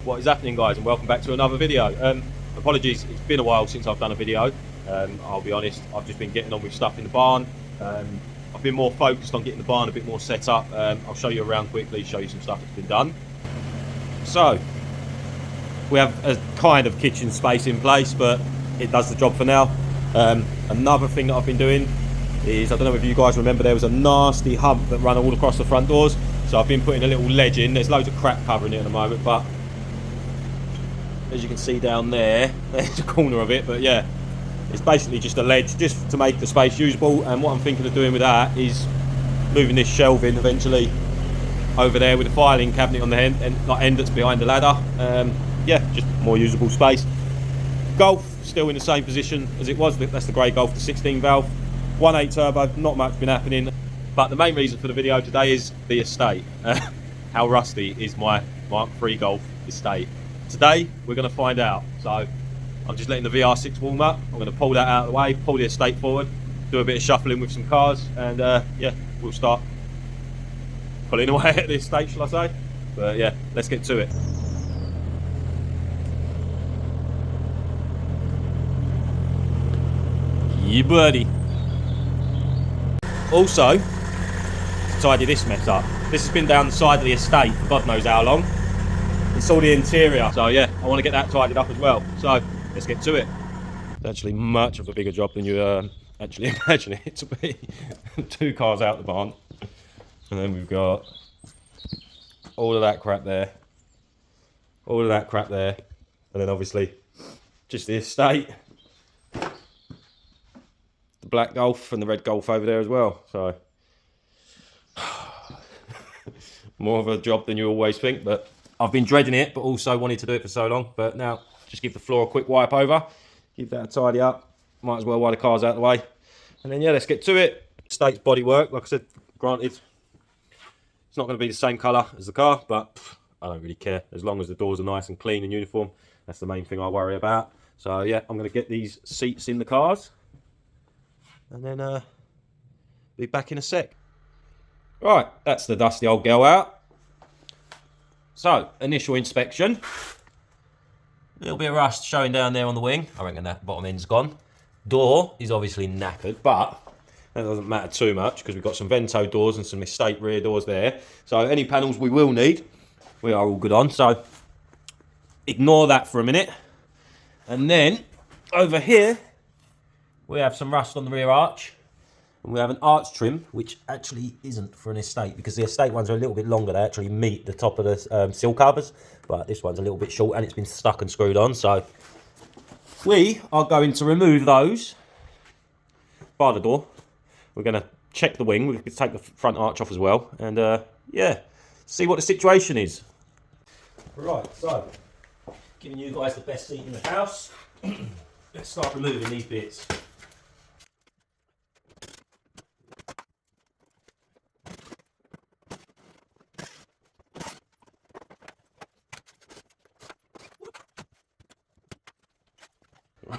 What is happening, guys, and welcome back to another video. Apologies, it's been a while since I've done a video. I'll be honest, I've just been getting on with stuff in the barn. I've been more focused on getting the barn a bit more set up. I'll show you around quickly, show you some stuff that's been done. So we have a kind of kitchen space in place, but it does the job for now. Another thing that I've been doing is, I don't know if you guys remember, there was a nasty hump that ran all across the front doors. So I've been putting a little ledge in. There's loads of crap covering it at the moment, but as you can see down there, there's a corner of it, but yeah, it's basically just a ledge just to make the space usable. And what I'm thinking of doing with that is moving this shelving eventually over there with a filing cabinet on the end that's behind the ladder. Yeah, just more usable space. Golf still in the same position as it was. That's the grey Golf, the 16 valve, 1.8 turbo. Not much been happening, but the main reason for the video today is the estate. How rusty is my Mark III Golf estate? Today we're going to find out. So I'm just letting the VR6 warm up. I'm going to pull that out of the way, pull the estate forward, do a bit of shuffling with some cars, and yeah, we'll start pulling away at the estate, shall I say. But yeah, let's get to it. Yeah, buddy. Also, to tidy this mess up, this has been down the side of the estate for God knows how long. It's all the interior, so yeah, I want to get that tidied up as well. So let's get to it. It's actually much of a bigger job than you actually imagine it to be. 2 cars out the barn, and then we've got all of that crap there, all of that crap there, and then obviously just the estate, the black Golf and the red Golf over there as well. So more of a job than you always think, but I've been dreading it, but also wanted to do it for so long. But now, just give the floor a quick wipe over, give that a tidy up. Might as well while the car's out of the way. And then yeah, let's get to it. Estate's bodywork, like I said, granted, it's not going to be the same colour as the car, but I don't really care. As long as the doors are nice and clean and uniform, that's the main thing I worry about. So yeah, I'm going to get these seats in the cars, and then be back in a sec. Right, that's the dusty old girl out. So, initial inspection. A little bit of rust showing down there on the wing. I reckon that bottom end's gone. Door is obviously knackered, but that doesn't matter too much because we've got some Vento doors and some estate rear doors there. So any panels we will need, we are all good on. So ignore that for a minute. And then over here, we have some rust on the rear arch. And we have an arch trim, which actually isn't for an estate because the estate ones are a little bit longer. They actually meet the top of the sill covers, but this one's a little bit short and it's been stuck and screwed on. So we are going to remove those by the door. We're going to check the wing. We're going to take the front arch off as well, and yeah, see what the situation is. Right, so giving you guys the best seat in the house. Let's start removing these bits.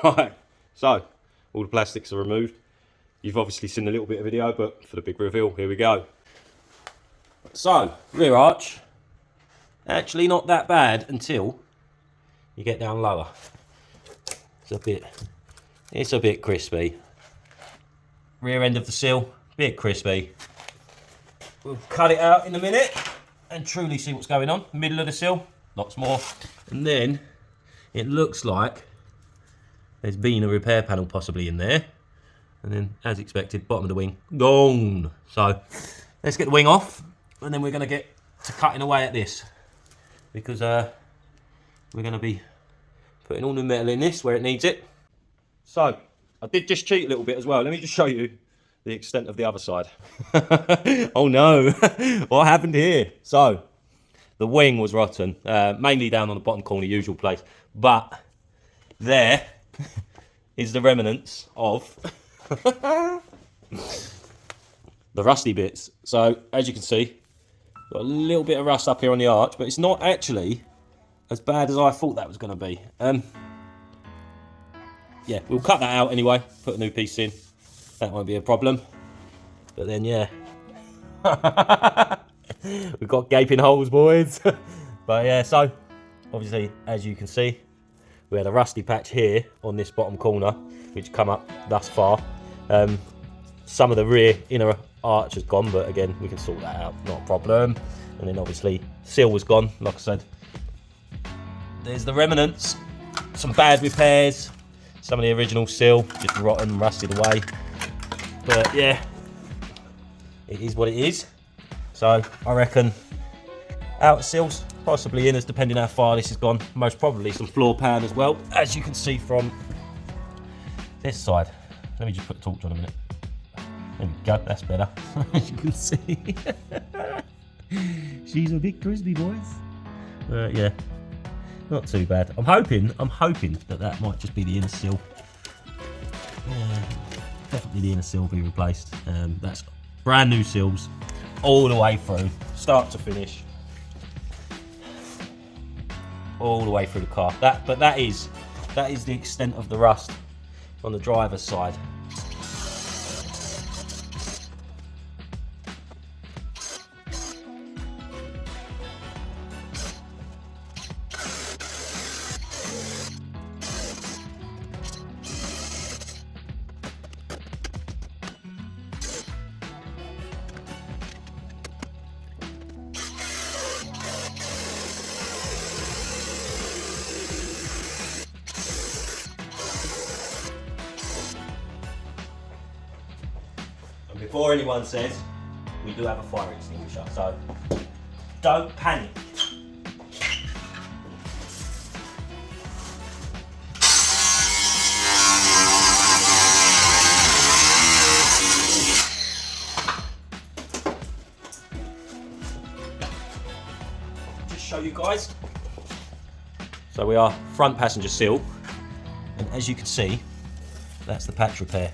Right, so all the plastics are removed. You've obviously seen a little bit of video, but for the big reveal, here we go. So, rear arch, actually not that bad until you get down lower. It's a bit crispy. Rear end of the sill, bit crispy. We'll cut it out in a minute and truly see what's going on. Middle of the sill, lots more. And then it looks like there's been a repair panel possibly in there. And then, as expected, bottom of the wing, gone. So, let's get the wing off. And then we're going to get to cutting away at this. Because we're going to be putting all the metal in this where it needs it. So, I did just cheat a little bit as well. Let me just show you the extent of the other side. Oh no, what happened here? So, the wing was rotten. Mainly down on the bottom corner, usual place. But, there is the remnants of the rusty bits. So as you can see, got a little bit of rust up here on the arch, but it's not actually as bad as I thought that was going to be. Yeah, we'll cut that out anyway, put a new piece in, that won't be a problem. But then yeah, we've got gaping holes, boys. But yeah, so obviously, as you can see, we had a rusty patch here on this bottom corner, which come up thus far. Some of the rear inner arch has gone, but again, we can sort that out, not a problem. And then obviously, seal was gone, like I said. There's the remnants, some bad repairs, some of the original seal, just rotten, rusted away. But yeah, it is what it is. So I reckon outer seals, possibly inners, depending how far this has gone. Most probably some floor pan as well, as you can see from this side. Let me just put the torch on a minute. There we go, that's better. As you can see. She's a bit crispy, boys. Yeah, not too bad. I'm hoping that might just be the inner seal. Yeah, definitely the inner seal will be replaced. That's brand new seals all the way through, start to finish, all the way through the car. But that is the extent of the rust on the driver's side. Before anyone says, we do have a fire extinguisher, so don't panic. Just show you guys. So we are front passenger seal, and as you can see, that's the patch repair.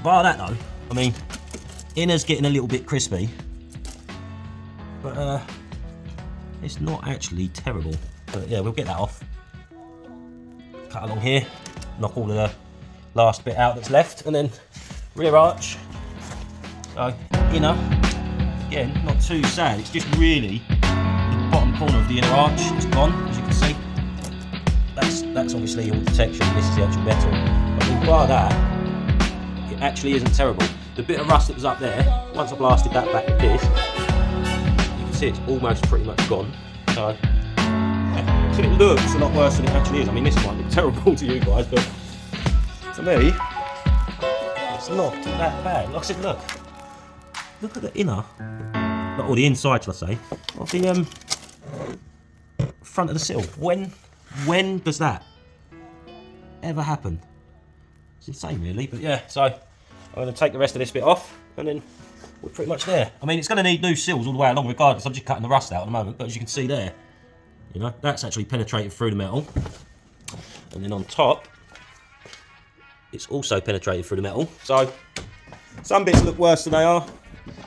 Bar that though, I mean, inner's getting a little bit crispy, but it's not actually terrible. But yeah, we'll get that off. Cut along here, knock all of the last bit out that's left, and then rear arch. So inner, again, not too sad. It's just really the bottom corner of the inner arch is gone, as you can see. That's obviously all protection. This is the actual metal. But we'll bar that. Actually isn't terrible. The bit of rust that was up there, once I blasted that back with this, you can see it's almost pretty much gone. So, yeah. So it looks a lot worse than it actually is. I mean, this might look terrible to you guys, but to me, it's not that bad. Like I said, look at the inner, or the inside, shall I say, of the front of the sill. When does that ever happen? It's insane, really, but yeah, so I'm going to take the rest of this bit off, and then we're pretty much there. I mean, it's going to need new seals all the way along regardless. I'm just cutting the rust out at the moment, but as you can see there, you know, that's actually penetrated through the metal. And then on top, it's also penetrated through the metal. So some bits look worse than they are,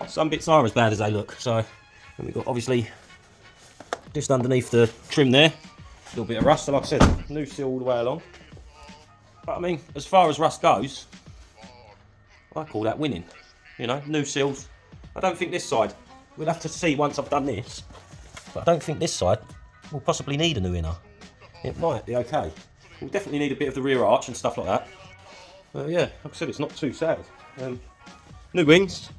some bits are as bad as they look. So, and we've got obviously just underneath the trim there, a little bit of rust. So like I said, new seal all the way along. But I mean, as far as rust goes, I call that winning. You know, new seals. I don't think this side, we'll have to see once I've done this, but I don't think this side will possibly need a new inner. It might be okay. We'll definitely need a bit of the rear arch and stuff like that. But yeah, like I said, it's not too sad. New wings,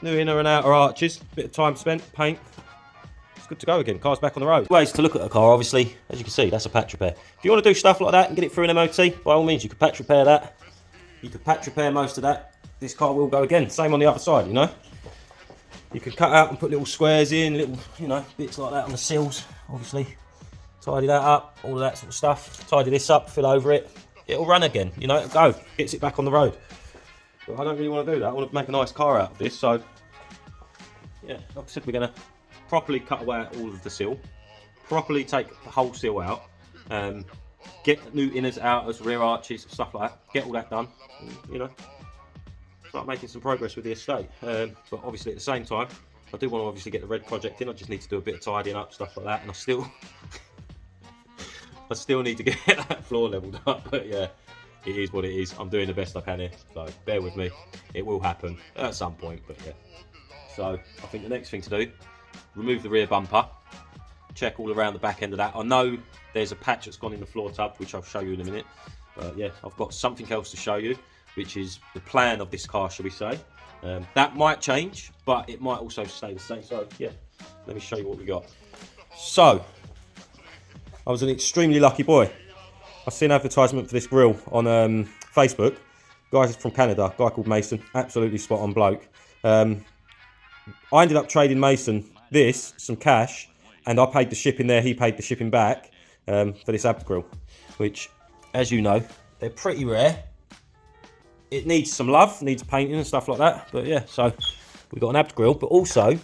new inner and outer arches, bit of time spent, paint. Good to go again, car's back on the road. Ways to look at a car, obviously, as you can see, that's a patch repair. If you want to do stuff like that and get it through an MOT, by all means, you could patch repair that. You could patch repair most of that. This car will go again, same on the other side, you know. You could cut out and put little squares in, little, you know, bits like that on the seals, obviously. Tidy that up, all of that sort of stuff. Tidy this up, fill over it. It'll run again, you know, it'll go, gets it back on the road. But I don't really want to do that. I want to make a nice car out of this, so yeah, like I said, we're going to properly cut away at all of the seal, properly take the whole seal out, get new inners, outers, rear arches, stuff like that, get all that done, and, you know, start making some progress with the estate. But obviously at the same time, I do want to obviously get the red project in. I just need to do a bit of tidying up, stuff like that, and I still need to get that floor leveled up. But yeah, it is what it is. I'm doing the best I can here, so bear with me. It will happen at some point, but yeah. So I think the next thing to do, remove the rear bumper, check all around the back end of that. I know there's a patch that's gone in the floor tub, which I'll show you in a minute. But yeah, I've got something else to show you, which is the plan of this car, shall we say. That might change, but it might also stay the same. So yeah, let me show you what we got. So, I was an extremely lucky boy. I seen an advertisement for this grill on Facebook. Guys from Canada, guy called Mason, absolutely spot on bloke. I ended up trading Mason some cash, and I paid the shipping there, he paid the shipping back for this Abt grill, which, as you know, they're pretty rare. It needs some love, needs painting and stuff like that. But yeah, so we've got an Abt grill, but also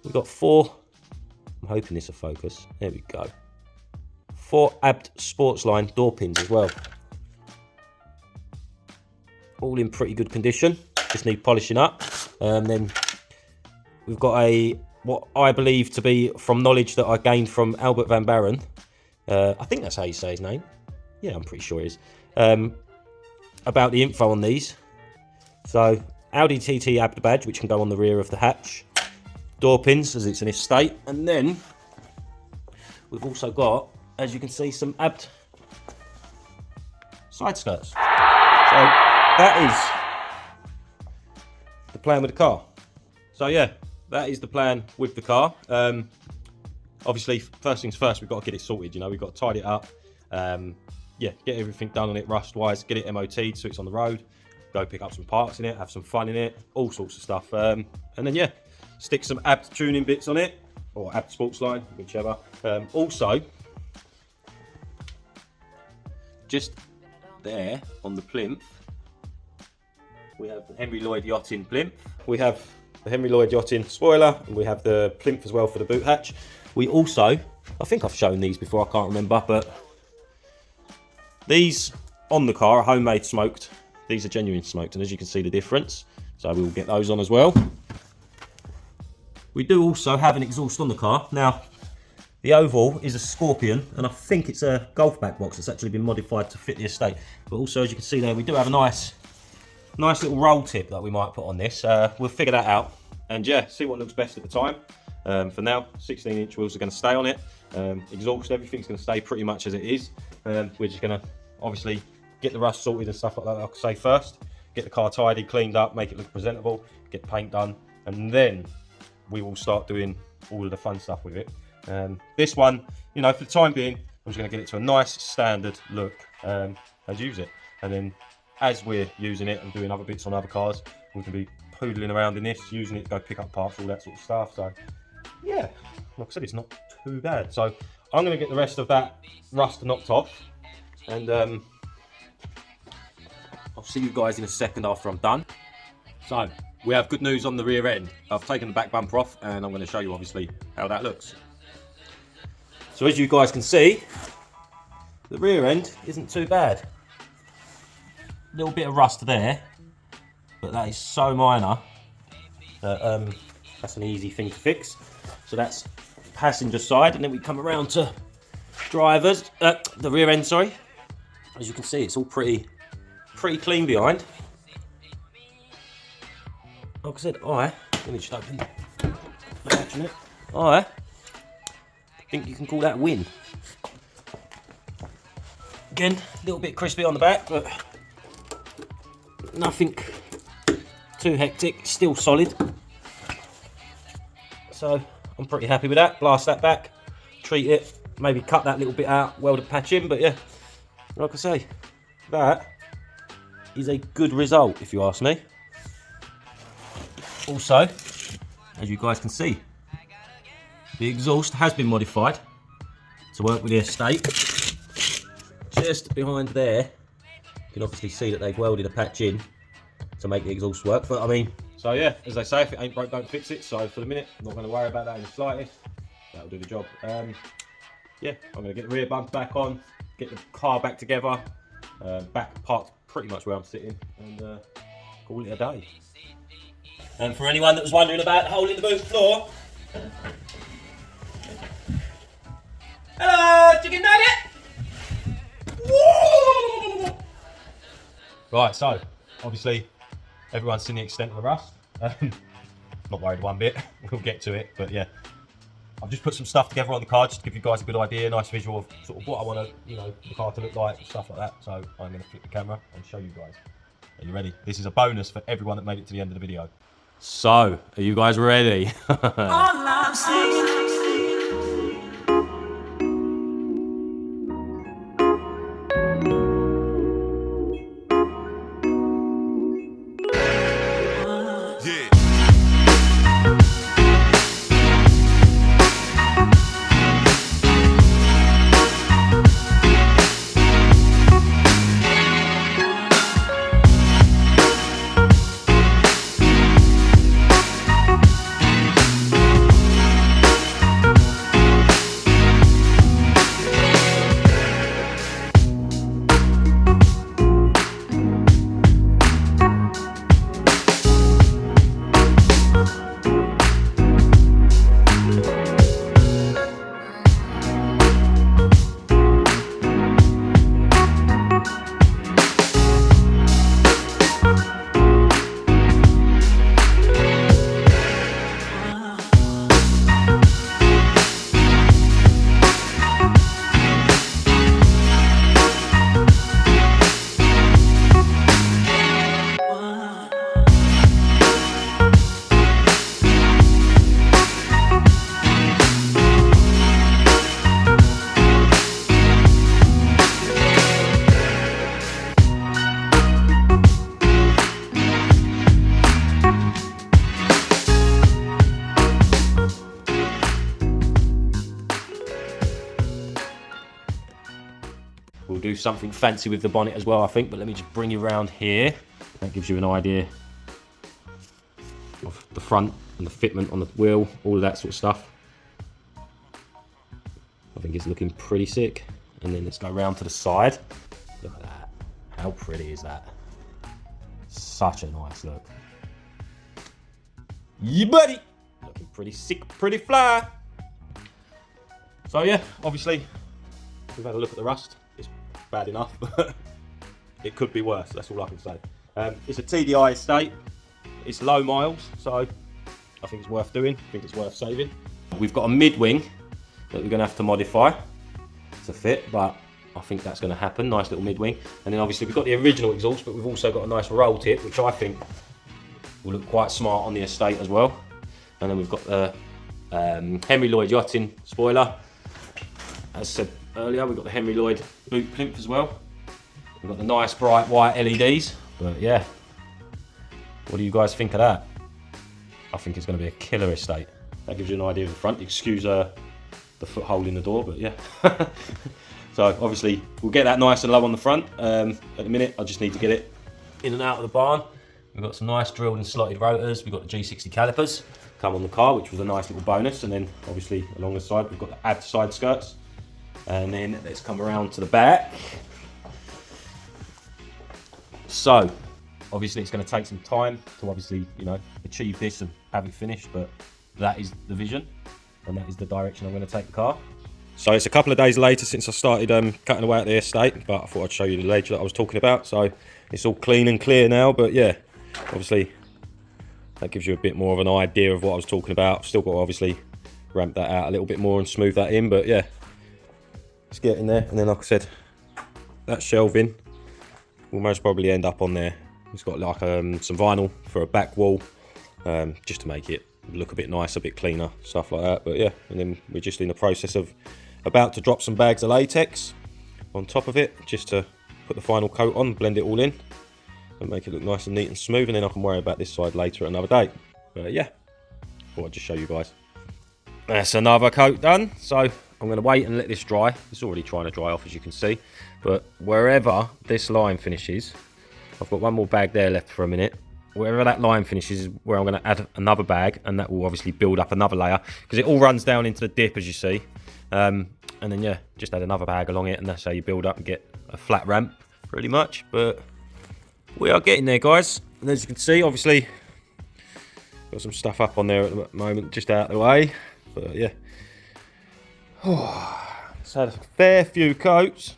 we've got 4, I'm hoping this will focus, there we go. 4 Abt Sportsline door pins as well. All in pretty good condition, just need polishing up. Then we've got what I believe to be, from knowledge that I gained from Albert Van Baron, I think that's how you say his name. Yeah, I'm pretty sure it is. About the info on these. So, Audi TT Abt badge, which can go on the rear of the hatch. Door pins, as it's an estate. And then we've also got, as you can see, some Abt side skirts. So that is the plan with the car. So yeah, that is the plan with the car. Obviously, first things first, we've got to get it sorted. You know, we've got to tidy it up. Yeah, get everything done on it rust-wise, get it MOT'd so it's on the road, go pick up some parts in it, have some fun in it, all sorts of stuff. And then yeah, stick some Abt tuning bits on it, or Abt Sportsline, whichever. Also, just there on the plinth, we have the Henry Lloyd Yachting plinth. We have the Henry Lloyd Yachting spoiler, and we have the plinth as well for the boot hatch. We also, I think I've shown these before, I can't remember, but these on the car are homemade smoked. These are genuine smoked, and as you can see the difference, so we will get those on as well. We do also have an exhaust on the car. Now, the oval is a Scorpion, and I think it's a golf back box that's actually been modified to fit the estate. But also, as you can see there, we do have a nice little roll tip that we might put on this. We'll figure that out, and yeah, see what looks best at the time. For now, 16-inch wheels are going to stay on it. Exhaust, everything's going to stay pretty much as it is. We're just going to obviously get the rust sorted and stuff like that, like I say, first. Get the car tidy, cleaned up, make it look presentable, get the paint done, and then we will start doing all of the fun stuff with it. This one, you know, for the time being, I'm just going to get it to a nice standard look and use it. And then as we're using it and doing other bits on other cars, we can be poodling around in this, using it to go pick up parts, all that sort of stuff. So yeah, like I said, it's not too bad. So I'm going to get the rest of that rust knocked off, and I'll see you guys in a second after I'm done. So we have good news on the rear end. I've taken the back bumper off, and I'm going to show you obviously how that looks. So as you guys can see, the rear end isn't too bad. A little bit of rust there, but that is so minor that that's an easy thing to fix. So that's passenger side, and then we come around to drivers, the rear end, sorry. As you can see, it's all pretty clean behind. Like I said, let me just open the hatch on it. I think you can call that a win. Again, a little bit crispy on the back, but nothing too hectic, still solid. So I'm pretty happy with that. Blast that back, treat it, maybe cut that little bit out, weld a patch in, but yeah, like I say, that is a good result if you ask me. Also, as you guys can see, the exhaust has been modified to work with the estate. Just behind there, you can obviously see that they've welded a patch in to make the exhaust work. But I mean, so yeah, as they say, if it ain't broke, don't fix it. So for the minute, I'm not going to worry about that in the slightest. That'll do the job. Yeah, I'm going to get the rear bumper back on, get the car back together, back parked pretty much where I'm sitting, and call it a day. And for anyone that was wondering about the hole in the boot floor, hello, chicken nugget! Woo! Right, so obviously everyone's seen the extent of the rust. Not worried one bit. We'll get to it, but yeah, I've just put some stuff together on the car just to give you guys a good idea, nice visual of sort of what I want to, the car to look like, stuff like that. So I'm going to flip the camera and show you guys. Are you ready? This is a bonus for everyone that made it to the end of the video. So, are you guys ready? We'll do something fancy with the bonnet as well, I think, but let me just bring you around here. That gives you an idea of the front and the fitment on the wheel, all of that sort of stuff. I think it's looking pretty sick. And then let's go around to the side. Look at that. How pretty is that? Such a nice look. Yeah, buddy! Looking pretty sick, pretty fly. So yeah, obviously, we've had a look at the rust. It's bad enough, but it could be worse. That's all I can say. It's a TDI estate. It's low miles, so I think it's worth doing. I think it's worth saving. We've got a mid-wing that we're going to have to modify to fit, but I think that's going to happen. Nice little mid-wing. And then obviously we've got the original exhaust, but we've also got a nice roll tip, which I think will look quite smart on the estate as well. And then we've got the Henry Lloyd yachting spoiler. As said earlier, we've got the Henry Lloyd boot plinth as well. We've got the nice bright white LEDs. But yeah, what do you guys think of that? I think it's going to be a killer estate. That gives you an idea of the front. Excuse the foothold in the door, but yeah. So obviously we'll get that nice and low on the front. At the minute, I just need to get it in and out of the barn. We've got some nice drilled and slotted rotors. We've got the G60 calipers come on the car, which was a nice little bonus. And then obviously along the side, we've got the add side skirts. And then let's come around to the back. So obviously it's going to take some time to obviously, achieve this and have it finished, but that is the vision and that is the direction I'm going to take the car. So it's a couple of days later since I started cutting away at the estate, but I thought I'd show you the ledge that I was talking about. So it's all clean and clear now, but yeah, obviously that gives you a bit more of an idea of what I was talking about. I've still got to obviously ramp that out a little bit more and smooth that in, but yeah, let's get in there. And then like I said, that shelving will most probably end up on there. It's got like some vinyl for a back wall, just to make it look a bit nicer, a bit cleaner, stuff like that. But yeah, and then we're just in the process of about to drop some bags of latex on top of it, just to put the final coat on, blend it all in and make it look nice and neat and smooth, and then I can worry about this side later at another date. But yeah, thought I'd just show you guys. That's another coat done. So I'm going to wait and let this dry. It's already trying to dry off, as you can see, but wherever this line finishes, I've got one more bag there left for a minute. Wherever that line finishes is where I'm going to add another bag, and that will obviously build up another layer, because it all runs down into the dip, as you see. And then yeah, just add another bag along it, and that's how you build up and get a flat ramp, pretty much. But we are getting there, guys. And as you can see, obviously got some stuff up on there at the moment, just out of the way. But yeah, it's had a fair few coats.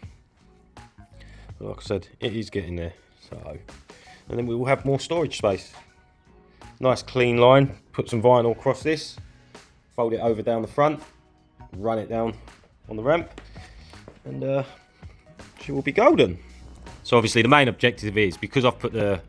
But like I said, it is getting there. So, and then we will have more storage space. Nice clean line. Put some vinyl across this fold it over down the front, run it down on the ramp, and she will be golden. So obviously the main objective is, because I've put the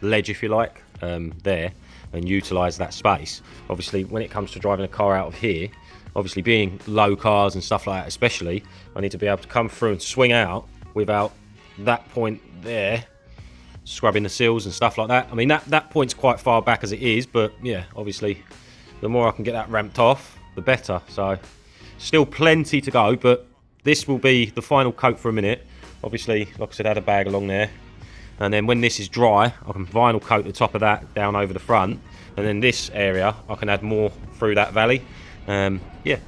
ledge, if you like, there, and utilise that space, obviously when it comes to driving a car out of here, obviously being low cars and stuff like that especially, I need to be able to come through and swing out without that point there scrubbing the seals and stuff like that. I mean, that point's quite far back as it is, but yeah, obviously the more I can get that ramped off, the better. So still plenty to go, but this will be the final coat for a minute. Obviously, like I said, add a bag along there, and then when this is dry, I can vinyl coat the top of that down over the front, and then this area I can add more through that valley. Yeah,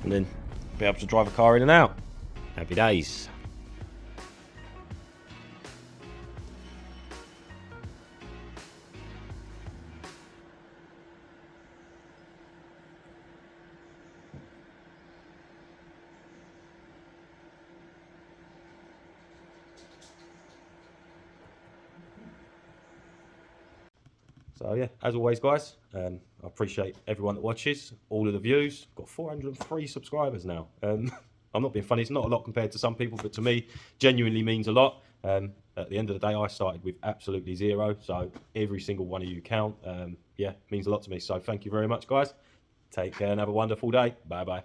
and then be able to drive a car in and out. Happy days. So yeah, as always guys, I appreciate everyone that watches, all of the views. Got 403 subscribers now. I'm not being funny, it's not a lot compared to some people, but to me, genuinely means a lot. At the end of the day, I started with absolutely zero, so every single one of you count. Yeah, means a lot to me. So thank you very much guys. Take care and have a wonderful day. Bye bye.